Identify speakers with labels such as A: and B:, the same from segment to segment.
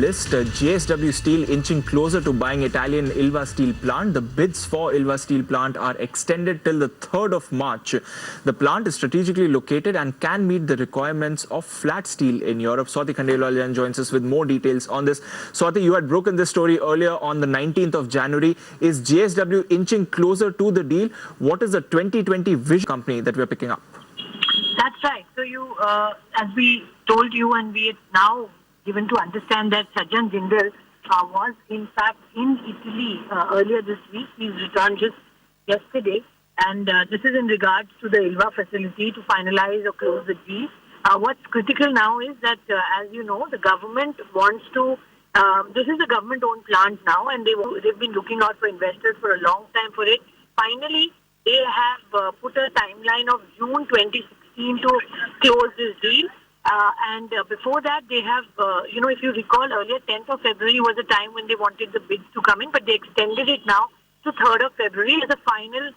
A: list. JSW Steel inching closer to buying Italian Ilva Steel plant. The bids for Ilva Steel plant are extended till the 3rd of March. The plant is strategically located and can meet the requirements of flat steel in Europe. Swati Khandelwal joins us with more details on this. Swati, you had broken this story earlier on the 19th of January. Is JSW inching closer to the deal? What is the 2020 vision company that we're picking up?
B: That's right. So you, as we told you, and we now given to understand that Sajjan Jindal was in fact in Italy earlier this week. He's returned just yesterday, and this is in regards to the Ilva facility to finalize or close the deal. What's critical now is that, as you know, the government wants to. This is a government-owned plant now, and they've been looking out for investors for a long time for it. Finally, they have put a timeline of June 2016 to close this deal. And before that, they have, if you recall earlier, 10th of February was the time when they wanted the bids to come in, but they extended it now to 3rd of February as a final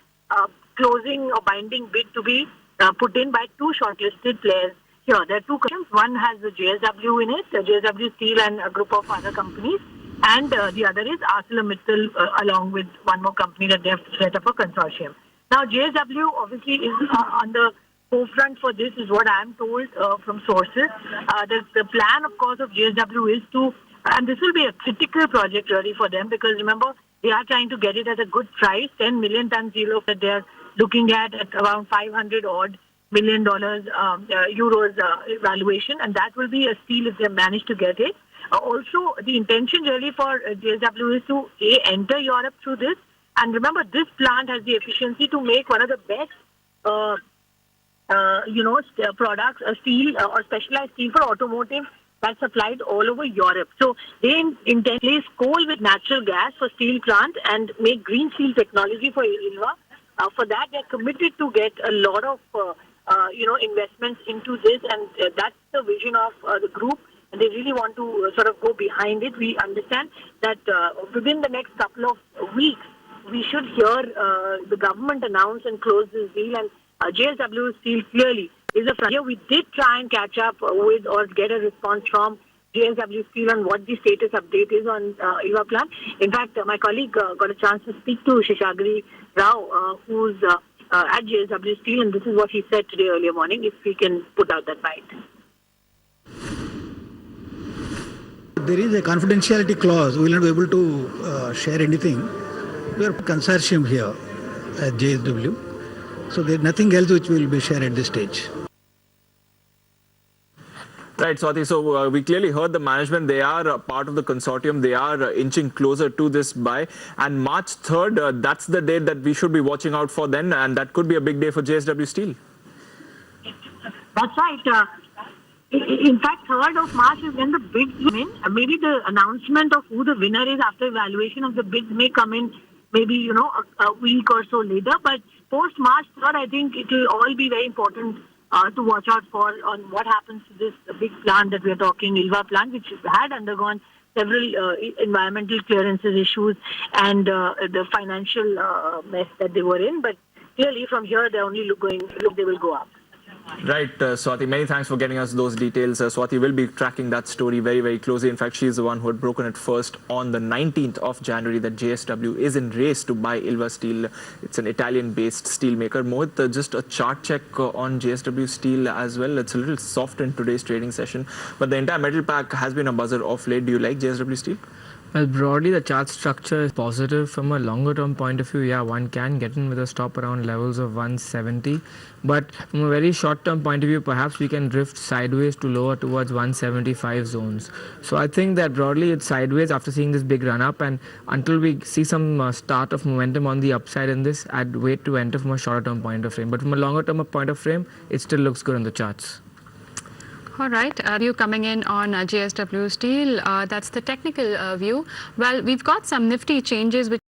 B: closing or binding bid to be put in by two shortlisted players. Here, there are two companies. One has the JSW in it, the JSW Steel and a group of other companies, and the other is ArcelorMittal along with one more company that they have set up a consortium. Now, JSW obviously is on the forefront for this, is what I'm told from sources. The plan, of course, of JSW is to, and this will be a critical project really for them, because remember, they are trying to get it at a good price, 10 million ton steel that they are looking at around $500 million euros valuation, and that will be a steel if they manage to get it. Also, the intention really for JSW is to enter Europe through this. And remember, this plant has the efficiency to make one of the best products, steel or specialized steel for automotive that's supplied all over Europe. So they intend to place coal with natural gas for steel plant and make green steel technology for Ilva. For that, they're committed to get a lot of investments into this, and that's the vision of the group. And they really want to sort of go behind it. We understand that within the next couple of weeks, we should hear the government announce and close this deal, and JSW Steel clearly is a front. Here we did try and catch up with or get a response from JSW Steel on what the status update is on Ilva plant. In fact, my colleague got a chance to speak to Shehagiri Rao, who's at JSW Steel, and this is what he said today earlier morning, if we can put out that bite.
C: There is a confidentiality clause. We will not be able to share anything. We are a consortium here at JSW. So there is nothing else which will be shared at this stage.
A: Right, Swati. So we clearly heard the management. They are part of the consortium. They are inching closer to this buy. And March 3rd, that's the date that we should be watching out for then. And that could be a big day for JSW Steel.
B: That's right. In fact, 3rd of March is when the bids come in. Maybe the announcement of who the winner is after evaluation of the bids may come in maybe, a week or so later. But post-March 3rd, I think it will all be very important to watch out for on what happens to this big plant that we are talking, Ilva plant, which had undergone several environmental clearances issues and the financial mess that they were in. But clearly from here, they're only they will go up.
A: Right, Swati, many thanks for getting us those details. Swati will be tracking that story very, very closely. In fact, she's the one who had broken it first on the 19th of January that JSW is in race to buy Ilva Steel. It's an Italian-based steel maker. Mohit, just a chart check on JSW Steel as well. It's a little soft in today's trading session, but the entire metal pack has been a buzzer of late. Do you like JSW Steel?
D: Well, broadly, the chart structure is positive. From a longer-term point of view, yeah, one can get in with a stop around levels of 170. But from a very short-term point of view, perhaps we can drift sideways to lower towards 175 zones. So I think that broadly it's sideways after seeing this big run-up. And until we see some start of momentum on the upside in this, I'd wait to enter from a shorter-term point of frame. But from a longer-term point of frame, it still looks good on the charts.
E: All right, view coming in on JSW Steel. That's the technical view. Well, we've got some nifty changes which